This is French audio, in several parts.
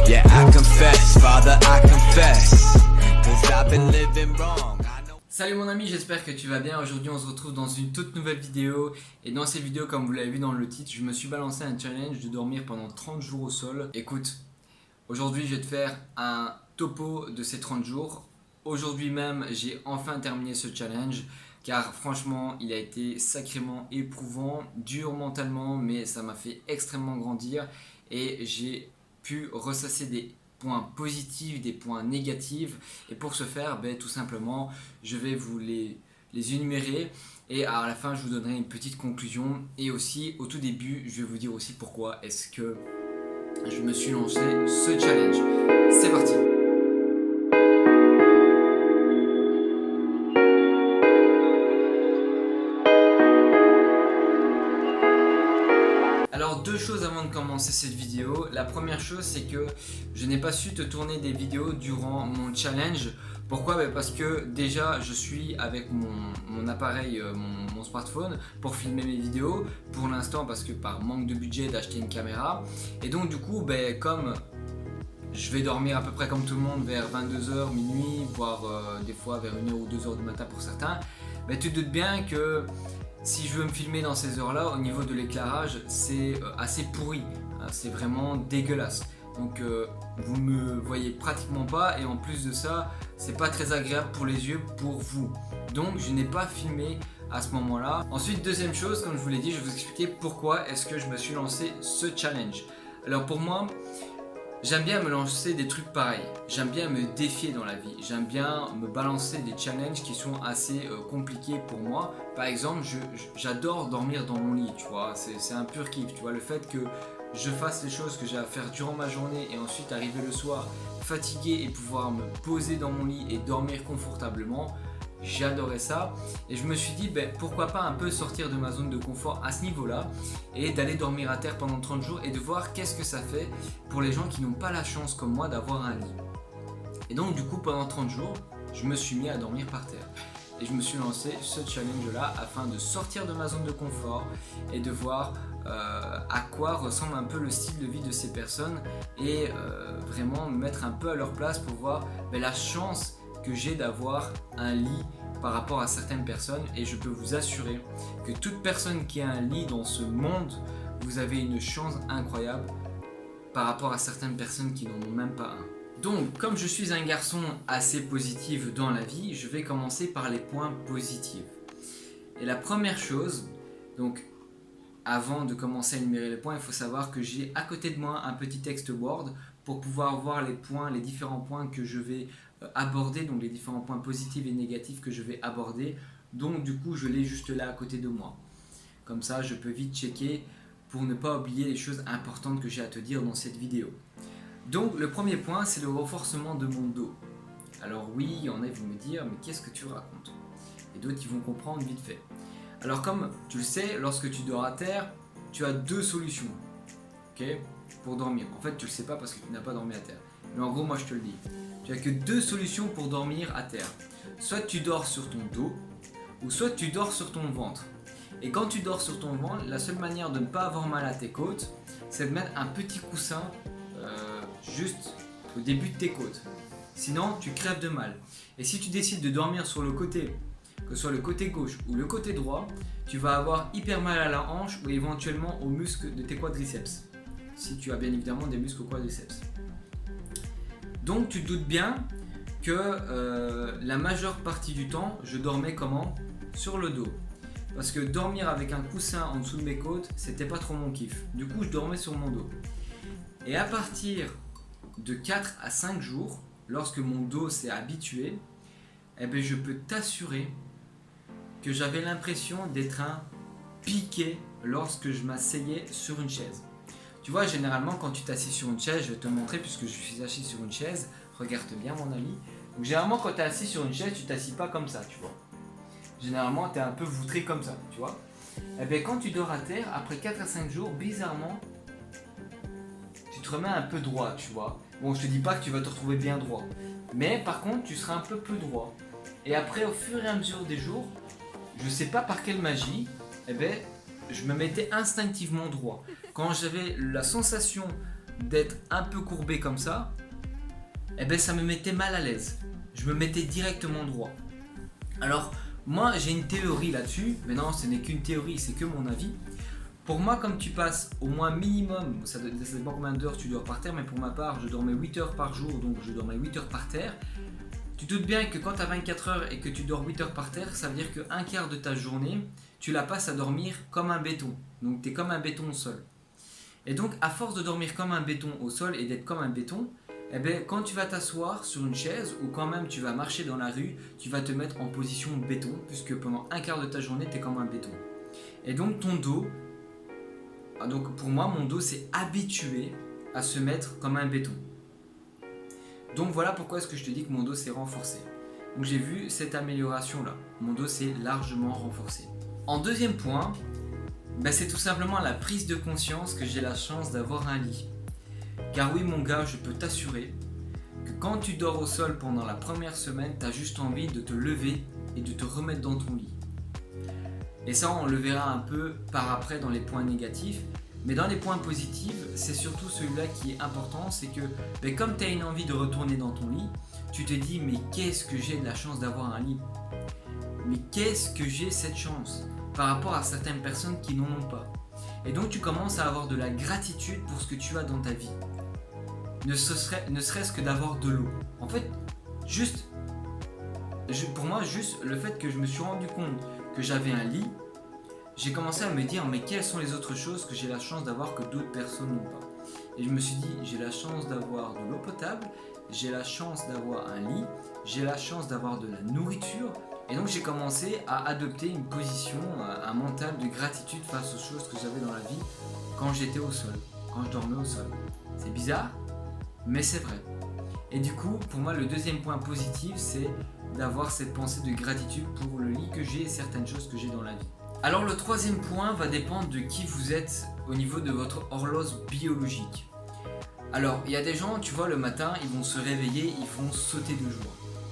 Yeah, I confess, Father, I confess, 'cause I've been living wrong. Salut mon ami, j'espère que tu vas bien. Aujourd'hui on se retrouve dans une toute nouvelle vidéo. Et dans cette vidéo, comme vous l'avez vu dans le titre, je me suis balancé un challenge de dormir pendant 30 jours au sol. Écoute, aujourd'hui je vais te faire un topo de ces 30 jours. Aujourd'hui même j'ai enfin terminé ce challenge, car franchement il a été sacrément éprouvant, dur mentalement, mais ça m'a fait extrêmement grandir. Et j'ai pu ressasser des points positifs, des points négatifs, et pour ce faire, tout simplement, je vais vous les énumérer, et à la fin je vous donnerai une petite conclusion, et aussi au tout début je vais vous dire aussi pourquoi est-ce que je me suis lancé ce challenge. C'est parti. Alors deux choses avant de commencer cette vidéo. La première chose, c'est que je n'ai pas su te tourner des vidéos durant mon challenge. Pourquoi? Parce que déjà je suis avec mon appareil, mon smartphone pour filmer mes vidéos pour l'instant, parce que par manque de budget d'acheter une caméra. Et donc du coup comme je vais dormir à peu près comme tout le monde vers 22h, minuit, voire des fois vers 1h ou 2h du matin pour certains, tu te doutes bien que si je veux me filmer dans ces heures-là, au niveau de l'éclairage, c'est assez pourri, c'est vraiment dégueulasse. Donc vous me voyez pratiquement pas, et en plus de ça, c'est pas très agréable pour les yeux pour vous. Donc je n'ai pas filmé à ce moment-là. Ensuite, deuxième chose, comme je vous l'ai dit, je vais vous expliquer pourquoi est-ce que je me suis lancé ce challenge. Alors pour moi, j'aime bien me lancer des trucs pareils, j'aime bien me défier dans la vie, j'aime bien me balancer des challenges qui sont assez compliqués pour moi. Par exemple, j'adore dormir dans mon lit, tu vois, c'est un pur kiff, tu vois, le fait que je fasse les choses que j'ai à faire durant ma journée et ensuite arriver le soir fatigué et pouvoir me poser dans mon lit et dormir confortablement. J'adorais ça, et je me suis dit pourquoi pas un peu sortir de ma zone de confort à ce niveau là et d'aller dormir à terre pendant 30 jours et de voir qu'est-ce que ça fait pour les gens qui n'ont pas la chance comme moi d'avoir un lit. Et donc du coup pendant 30 jours je me suis mis à dormir par terre et je me suis lancé ce challenge là afin de sortir de ma zone de confort et de voir à quoi ressemble un peu le style de vie de ces personnes, et vraiment me mettre un peu à leur place pour voir la chance que j'ai d'avoir un lit par rapport à certaines personnes. Et je peux vous assurer que toute personne qui a un lit dans ce monde, vous avez une chance incroyable par rapport à certaines personnes qui n'en ont même pas un. Donc comme je suis un garçon assez positif dans la vie, je vais commencer par les points positifs. Et la première chose, donc avant de commencer à énumérer les points, il faut savoir que j'ai à côté de moi un petit text board pour pouvoir voir les différents points que je vais aborder, donc les différents points positifs et négatifs que je vais aborder. Donc du coup je l'ai juste là à côté de moi, comme ça je peux vite checker pour ne pas oublier les choses importantes que j'ai à te dire dans cette vidéo. Donc le premier point, c'est le renforcement de mon dos. Alors oui, il y en a qui vont me dire mais qu'est-ce que tu racontes, et d'autres qui vont comprendre vite fait. Alors comme tu le sais, lorsque tu dors à terre, tu as deux solutions, ok, pour dormir. En fait tu le sais pas parce que tu n'as pas dormi à terre, mais en gros moi je te le dis. Tu n'as que deux solutions pour dormir à terre. Soit tu dors sur ton dos, ou soit tu dors sur ton ventre. Et quand tu dors sur ton ventre, la seule manière de ne pas avoir mal à tes côtes, c'est de mettre un petit coussin juste au début de tes côtes. Sinon tu crèves de mal. Et si tu décides de dormir sur le côté, que ce soit le côté gauche ou le côté droit, tu vas avoir hyper mal à la hanche ou éventuellement aux muscles de tes quadriceps. Si tu as bien évidemment des muscles au quadriceps. Donc tu te doutes bien que la majeure partie du temps, je dormais comment? Sur le dos. Parce que dormir avec un coussin en dessous de mes côtes, c'était pas trop mon kiff. Du coup, je dormais sur mon dos. Et à partir de 4 à 5 jours, lorsque mon dos s'est habitué, je peux t'assurer que j'avais l'impression d'être un piqué lorsque je m'asseyais sur une chaise. Tu vois, généralement quand tu t'assis sur une chaise, je vais te montrer puisque je suis assis sur une chaise, regarde bien mon ami. Donc généralement quand tu es assis sur une chaise, tu t'assis pas comme ça, tu vois. Généralement tu es un peu voutré comme ça, tu vois. Quand tu dors à terre, après 4 à 5 jours, bizarrement, tu te remets un peu droit, tu vois. Bon, je te dis pas que tu vas te retrouver bien droit, mais par contre tu seras un peu plus droit. Et après, au fur et à mesure des jours, je sais pas par quelle magie, je me mettais instinctivement droit. Quand j'avais la sensation d'être un peu courbé comme ça, eh ben ça me mettait mal à l'aise. Je me mettais directement droit. Alors, moi j'ai une théorie là-dessus, mais non, ce n'est qu'une théorie, c'est que mon avis. Pour moi, comme tu passes au moins minimum, ça dépend combien d'heures tu dors par terre, mais pour ma part, je dormais 8 heures par jour, donc je dormais 8 heures par terre. Tu te doutes bien que quand tu as 24 heures et que tu dors 8 heures par terre, ça veut dire qu'un quart de ta journée, tu la passes à dormir comme un béton. Donc tu es comme un béton au sol. Et donc, à force de dormir comme un béton au sol et d'être comme un béton, eh bien, quand tu vas t'asseoir sur une chaise ou quand même tu vas marcher dans la rue, tu vas te mettre en position béton, puisque pendant un quart de ta journée, tu es comme un béton. Et donc ton dos, donc pour moi, mon dos s'est habitué à se mettre comme un béton. Donc voilà pourquoi est-ce que je te dis que mon dos s'est renforcé. Donc j'ai vu cette amélioration là, mon dos s'est largement renforcé. En deuxième point, c'est tout simplement la prise de conscience que j'ai la chance d'avoir un lit. Car oui mon gars, je peux t'assurer que quand tu dors au sol pendant la première semaine, tu as juste envie de te lever et de te remettre dans ton lit. Et ça on le verra un peu par après dans les points négatifs. Mais dans les points positifs, c'est surtout celui-là qui est important, c'est que comme tu as une envie de retourner dans ton lit, tu te dis mais qu'est-ce que j'ai de la chance d'avoir un lit? Mais qu'est-ce que j'ai cette chance par rapport à certaines personnes qui n'en ont pas? Et donc tu commences à avoir de la gratitude pour ce que tu as dans ta vie. Ne serait-ce que d'avoir de l'eau. En fait, pour moi, juste le fait que je me suis rendu compte que j'avais un lit, j'ai commencé à me dire mais quelles sont les autres choses que j'ai la chance d'avoir que d'autres personnes n'ont pas. Et je me suis dit j'ai la chance d'avoir de l'eau potable, j'ai la chance d'avoir un lit, j'ai la chance d'avoir de la nourriture. Et donc j'ai commencé à adopter une position, un mental de gratitude face aux choses que j'avais dans la vie quand j'étais au sol, quand je dormais au sol. C'est bizarre, mais c'est vrai. Et du coup, pour moi, le deuxième point positif, c'est d'avoir cette pensée de gratitude pour le lit que j'ai et certaines choses que j'ai dans la vie. Alors le troisième point va dépendre de qui vous êtes au niveau de votre horloge biologique. Alors il y a des gens, tu vois, le matin, ils vont se réveiller, ils vont sauter de joie.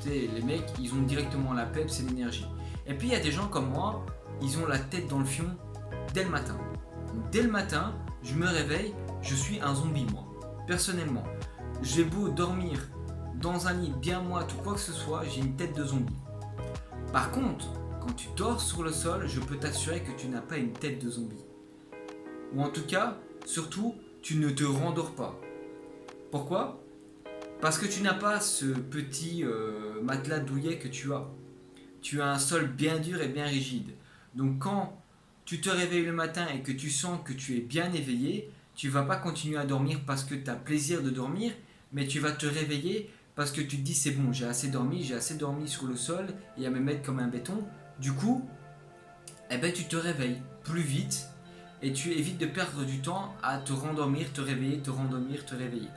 Tu sais, les mecs, ils ont directement la peps et l'énergie. Et puis il y a des gens comme moi, ils ont la tête dans le fion dès le matin. Donc, dès le matin, je me réveille, je suis un zombie moi. Personnellement, j'ai beau dormir dans un lit bien moite ou quoi que ce soit, j'ai une tête de zombie. Par contre, quand tu dors sur le sol, je peux t'assurer que tu n'as pas une tête de zombie. Ou en tout cas, surtout, tu ne te rendors pas. Pourquoi ? Parce que tu n'as pas ce petit matelas douillet que tu as. Tu as un sol bien dur et bien rigide. Donc quand tu te réveilles le matin et que tu sens que tu es bien éveillé, tu ne vas pas continuer à dormir parce que tu as plaisir de dormir, mais tu vas te réveiller parce que tu te dis c'est bon, j'ai assez dormi sur le sol et à me mettre comme un béton. Du coup, tu te réveilles plus vite et tu évites de perdre du temps à te rendormir, te réveiller, te rendormir, te réveiller.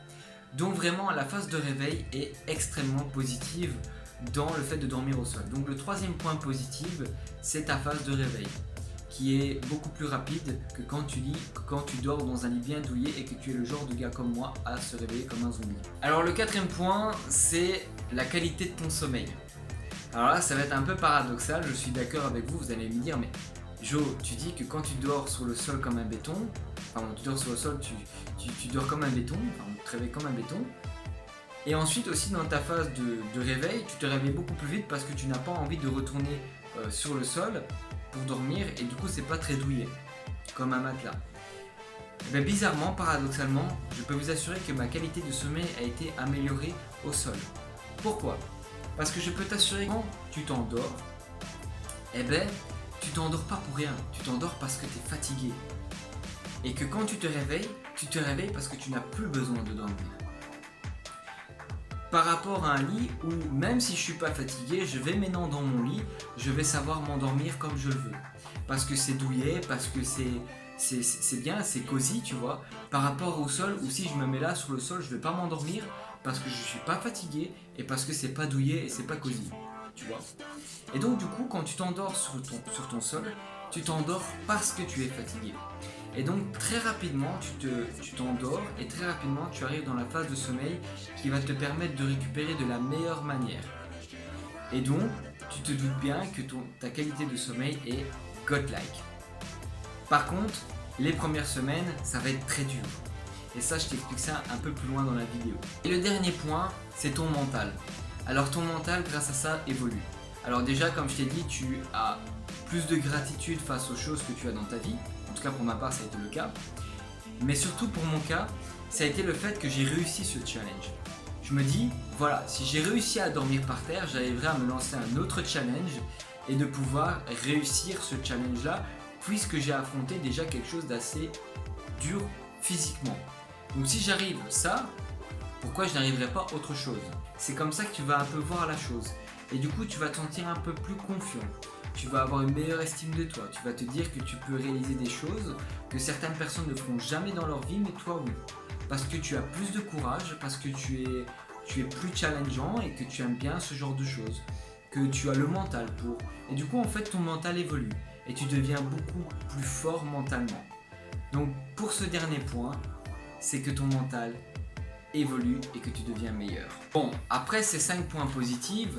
Donc vraiment, la phase de réveil est extrêmement positive dans le fait de dormir au sol. Donc le troisième point positif, c'est ta phase de réveil, qui est beaucoup plus rapide que quand tu dors dans un lit bien douillet et que tu es le genre de gars comme moi à se réveiller comme un zombie. Alors le quatrième point, c'est la qualité de ton sommeil. Alors là, ça va être un peu paradoxal, je suis d'accord avec vous, vous allez me dire, mais Jo, tu dis que quand tu dors sur le sol comme un béton, enfin tu dors sur le sol, tu dors comme un béton, enfin tu te réveilles comme un béton, et ensuite aussi dans ta phase de réveil, tu te réveilles beaucoup plus vite parce que tu n'as pas envie de retourner sur le sol pour dormir, et du coup c'est pas très douillet, comme un matelas. Mais bizarrement, paradoxalement, je peux vous assurer que ma qualité de sommeil a été améliorée au sol. Pourquoi ? Parce que je peux t'assurer que quand tu t'endors, tu t'endors pas pour rien, tu t'endors parce que tu es fatigué. Et que quand tu te réveilles parce que tu n'as plus besoin de dormir. Par rapport à un lit où même si je suis pas fatigué, je vais maintenant dans mon lit, je vais savoir m'endormir comme je le veux. Parce que c'est douillet, parce que c'est bien, c'est cosy, tu vois. Par rapport au sol, où si je me mets là sur le sol, je vais pas m'endormir parce que je suis pas fatigué et parce que c'est pas douillet et c'est pas cosy, tu vois. Et donc du coup, quand tu t'endors sur ton sol, tu t'endors parce que tu es fatigué. Et donc très rapidement, tu t'endors et très rapidement, tu arrives dans la phase de sommeil qui va te permettre de récupérer de la meilleure manière. Et donc, tu te doutes bien que ta qualité de sommeil est godlike. Par contre, les premières semaines, ça va être très dur. Et ça, je t'explique ça un peu plus loin dans la vidéo. Et le dernier point, c'est ton mental. Alors ton mental, grâce à ça, évolue. Alors déjà, comme je t'ai dit, tu as plus de gratitude face aux choses que tu as dans ta vie. En tout cas, pour ma part, ça a été le cas. Mais surtout pour mon cas, ça a été le fait que j'ai réussi ce challenge. Je me dis, voilà, si j'ai réussi à dormir par terre, j'arriverai à me lancer un autre challenge et de pouvoir réussir ce challenge-là, puisque j'ai affronté déjà quelque chose d'assez dur physiquement. Donc si j'arrive ça, pourquoi je n'arriverai pas autre chose? C'est comme ça que tu vas un peu voir la chose. Et du coup, tu vas te sentir un peu plus confiant. Tu vas avoir une meilleure estime de toi. Tu vas te dire que tu peux réaliser des choses que certaines personnes ne feront jamais dans leur vie, mais toi oui. Parce que tu as plus de courage, parce que tu es plus challengeant et que tu aimes bien ce genre de choses. Que tu as le mental pour. Et du coup, en fait, ton mental évolue. Et tu deviens beaucoup plus fort mentalement. Donc, pour ce dernier point, c'est que ton mental évolue et que tu deviens meilleur. Bon, après ces 5 points positifs,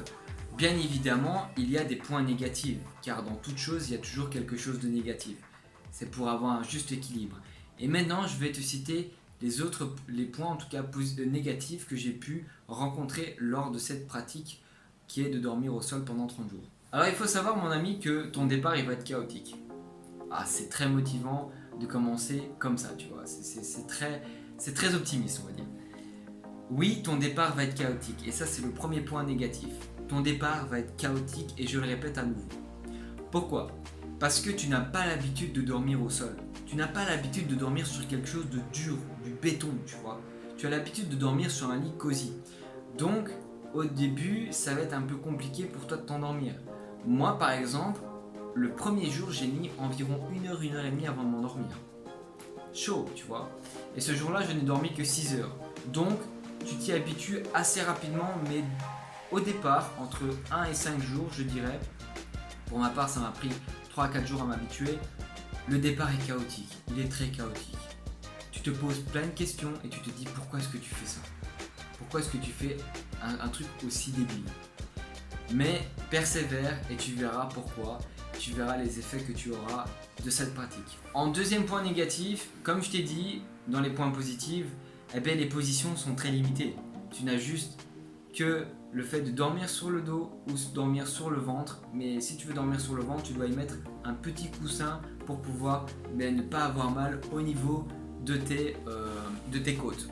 bien évidemment, il y a des points négatifs, car dans toute chose, il y a toujours quelque chose de négatif. C'est pour avoir un juste équilibre. Et maintenant, je vais te citer les points en tout cas négatifs que j'ai pu rencontrer lors de cette pratique qui est de dormir au sol pendant 30 jours. Alors il faut savoir, mon ami, que ton départ il va être chaotique. Ah, c'est très motivant de commencer comme ça, tu vois. C'est très optimiste, on va dire. Oui, ton départ va être chaotique et ça c'est le premier point négatif. Ton départ va être chaotique et je le répète à nouveau. Pourquoi? Parce que tu n'as pas l'habitude de dormir au sol. Tu n'as pas l'habitude de dormir sur quelque chose de dur, du béton, tu vois. Tu as l'habitude de dormir sur un lit cosy. Donc, au début, ça va être un peu compliqué pour toi de t'endormir. Moi, par exemple, le premier jour, j'ai mis environ 1 heure, 1 heure et demie avant de m'endormir. Chaud, tu vois. Et ce jour-là, je n'ai dormi que 6 heures. Donc, tu t'y habitues assez rapidement, mais au départ, entre 1 et 5 jours, je dirais, pour ma part, ça m'a pris 3 à 4 jours à m'habituer. Le départ est chaotique, il est très chaotique. Tu te poses plein de questions et tu te dis pourquoi est-ce que tu fais ça? Pourquoi est-ce que tu fais un truc aussi débile? Mais persévère et tu verras pourquoi. Tu verras les effets que tu auras de cette pratique. En deuxième point négatif, comme je t'ai dit, dans les points positifs, eh bien, les positions sont très limitées. Tu n'as juste que le fait de dormir sur le dos ou dormir sur le ventre, mais si tu veux dormir sur le ventre, tu dois y mettre un petit coussin pour pouvoir ne pas avoir mal au niveau de tes côtes.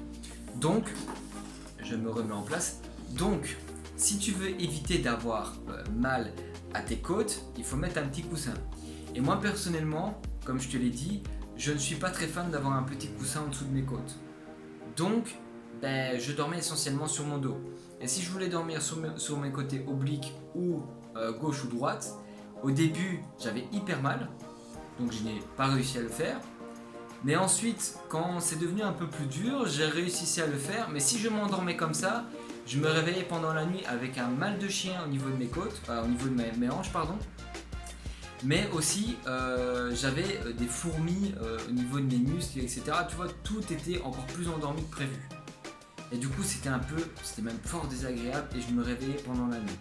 Donc, je me remets en place. Donc, si tu veux éviter d'avoir mal à tes côtes, il faut mettre un petit coussin. Et moi personnellement, comme je te l'ai dit, je ne suis pas très fan d'avoir un petit coussin en dessous de mes côtes. Donc, je dormais essentiellement sur mon dos. Et si je voulais dormir sur mes côtés obliques ou gauche ou droite, au début j'avais hyper mal, donc je n'ai pas réussi à le faire. Mais ensuite, quand c'est devenu un peu plus dur, j'ai réussi à le faire. Mais si je m'endormais comme ça, je me réveillais pendant la nuit avec un mal de chien au niveau de mes côtes, au niveau de mes hanches, pardon. Mais aussi, j'avais des fourmis au niveau de mes muscles, etc. Tu vois, tout était encore plus endormi que prévu. Et du coup, c'était même fort désagréable et je me réveillais pendant la nuit.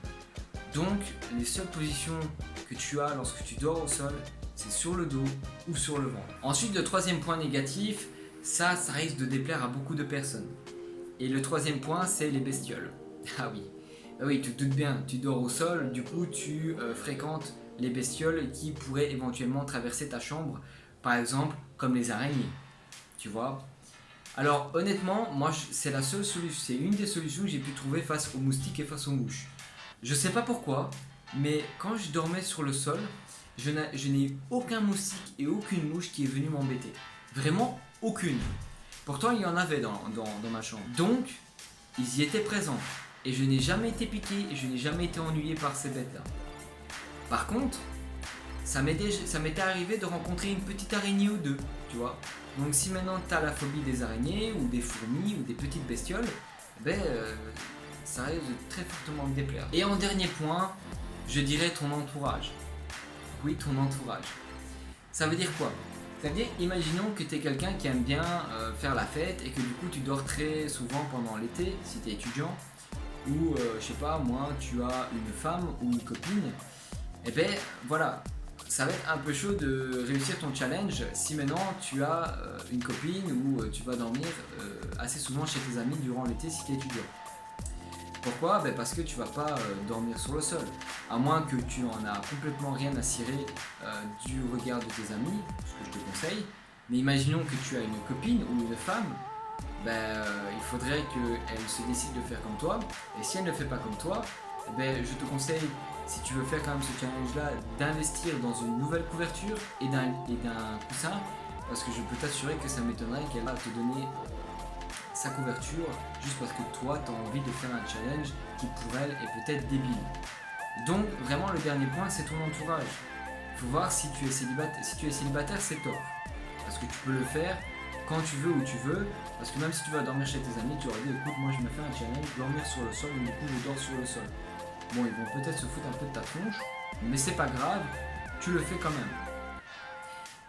Donc, les seules positions que tu as lorsque tu dors au sol, c'est sur le dos ou sur le ventre. Ensuite, le troisième point négatif, ça risque de déplaire à beaucoup de personnes. Et le troisième point, c'est les bestioles. Ah oui, tu te doutes bien, tu dors au sol, du coup tu fréquentes les bestioles qui pourraient éventuellement traverser ta chambre, par exemple comme les araignées, tu vois. Alors honnêtement, moi c'est une des solutions que j'ai pu trouver face aux moustiques et face aux mouches. Je sais pas pourquoi, mais quand je dormais sur le sol, je n'ai eu aucun moustique et aucune mouche qui est venue m'embêter. Vraiment aucune. Pourtant il y en avait dans ma chambre. Donc ils y étaient présents. Et je n'ai jamais été piqué et je n'ai jamais été ennuyé par ces bêtes-là. Par contre, ça m'était arrivé de rencontrer une petite araignée ou deux, tu vois. Donc si maintenant tu as la phobie des araignées ou des fourmis ou des petites bestioles, ça risque de très fortement te déplaire. Et en dernier point, je dirais ton entourage. Oui, ton entourage. Ça veut dire quoi? Ça veut dire, imaginons que tu es quelqu'un qui aime bien faire la fête et que du coup tu dors très souvent pendant l'été, si tu es étudiant, ou je sais pas moi, tu as une femme ou une copine, et voilà, ça va être un peu chaud de réussir ton challenge si maintenant tu as une copine ou tu vas dormir assez souvent chez tes amis durant l'été si tu es étudiant. Pourquoi? Parce que tu vas pas dormir sur le sol, à moins que tu en as complètement rien à cirer du regard de tes amis, ce que je te conseille. Mais imaginons que tu as une copine ou une femme, il faudrait qu'elle se décide de faire comme toi. Et si elle ne fait pas comme toi, je te conseille, si tu veux faire quand même ce challenge-là, d'investir dans une nouvelle couverture et d'un coussin, parce que je peux t'assurer que ça m'étonnerait qu'elle va te donner sa couverture juste parce que toi tu as envie de faire un challenge qui pour elle est peut-être débile. Donc vraiment le dernier point, c'est ton entourage. Il faut voir si tu es célibataire, c'est top, parce que tu peux le faire quand tu veux, où tu veux, parce que même si tu vas dormir chez tes amis, tu leur dis écoute, moi je me fais un challenge, dormir sur le sol, et du coup je dors sur le sol. Bon, ils vont peut-être se foutre un peu de ta tronche, mais c'est pas grave, tu le fais quand même.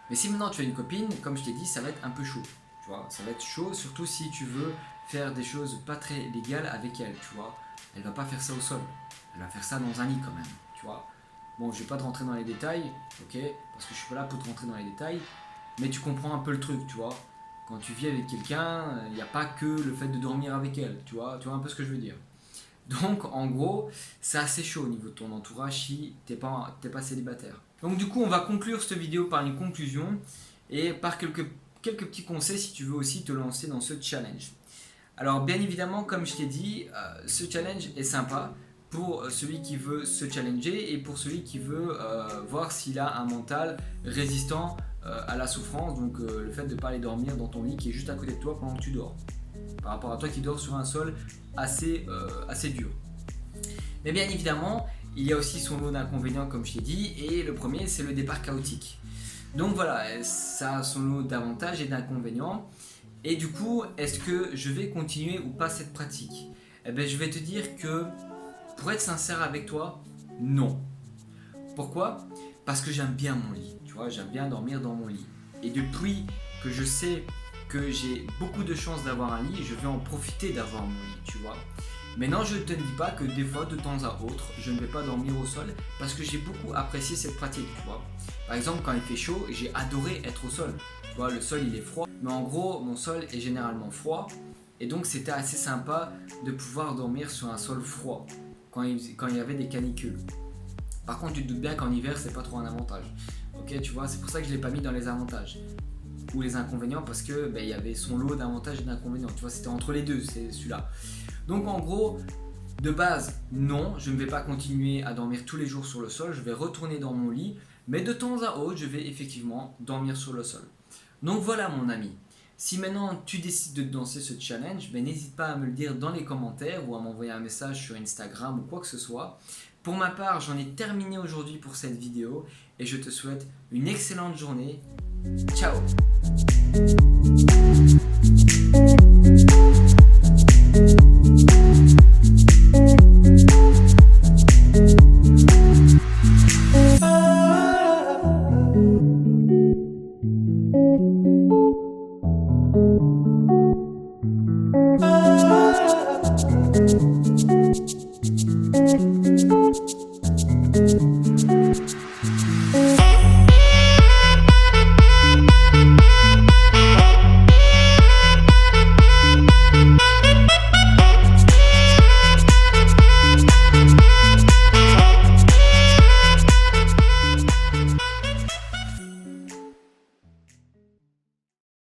Mais si maintenant tu as une copine, comme je t'ai dit, ça va être un peu chaud. Tu vois, ça va être chaud, surtout si tu veux faire des choses pas très légales avec elle, tu vois. Elle va pas faire ça au sol, elle va faire ça dans un lit quand même, tu vois. Bon, je vais pas te rentrer dans les détails, ok, parce que je suis pas là pour te rentrer dans les détails, mais tu comprends un peu le truc, tu vois. Quand tu vis avec quelqu'un, il n'y a pas que le fait de dormir avec elle, tu vois un peu ce que je veux dire. Donc en gros, c'est assez chaud au niveau de ton entourage si t'es pas célibataire. Donc du coup, on va conclure cette vidéo par une conclusion et par quelques petits conseils si tu veux aussi te lancer dans ce challenge. Alors bien évidemment, comme je t'ai dit, ce challenge est sympa pour celui qui veut se challenger et pour celui qui veut voir s'il a un mental résistant à la souffrance, donc le fait de ne pas aller dormir dans ton lit qui est juste à côté de toi pendant que tu dors, par rapport à toi qui dors sur un sol assez dur. Mais bien évidemment, il y a aussi son lot d'inconvénients comme je t'ai dit, et le premier c'est le départ chaotique. Donc voilà, ça a son lot d'avantages et d'inconvénients. Et du coup, est-ce que je vais continuer ou pas cette pratique? Je vais te dire que, pour être sincère avec toi, non. Pourquoi? Parce que j'aime bien mon lit, tu vois, j'aime bien dormir dans mon lit. Et depuis que je sais que j'ai beaucoup de chances d'avoir un lit, je vais en profiter d'avoir mon lit, tu vois. Maintenant, je ne te dis pas que des fois, de temps à autre, je ne vais pas dormir au sol parce que j'ai beaucoup apprécié cette pratique, tu vois. Par exemple, quand il fait chaud, j'ai adoré être au sol. Tu vois, le sol, il est froid, mais en gros, mon sol est généralement froid. Et donc, c'était assez sympa de pouvoir dormir sur un sol froid quand il y avait des canicules. Par contre, tu te doutes bien qu'en hiver, c'est pas trop un avantage. Ok, tu vois, c'est pour ça que je ne l'ai pas mis dans les avantages. Ou les inconvénients, parce que il y avait son lot d'avantages et d'inconvénients. Tu vois, c'était entre les deux, c'est celui-là. Donc en gros, de base, non, je ne vais pas continuer à dormir tous les jours sur le sol, je vais retourner dans mon lit, mais de temps à autre, je vais effectivement dormir sur le sol. Donc voilà mon ami, si maintenant tu décides de danser ce challenge, n'hésite pas à me le dire dans les commentaires ou à m'envoyer un message sur Instagram ou quoi que ce soit. Pour ma part, j'en ai terminé aujourd'hui pour cette vidéo et je te souhaite une excellente journée. Ciao!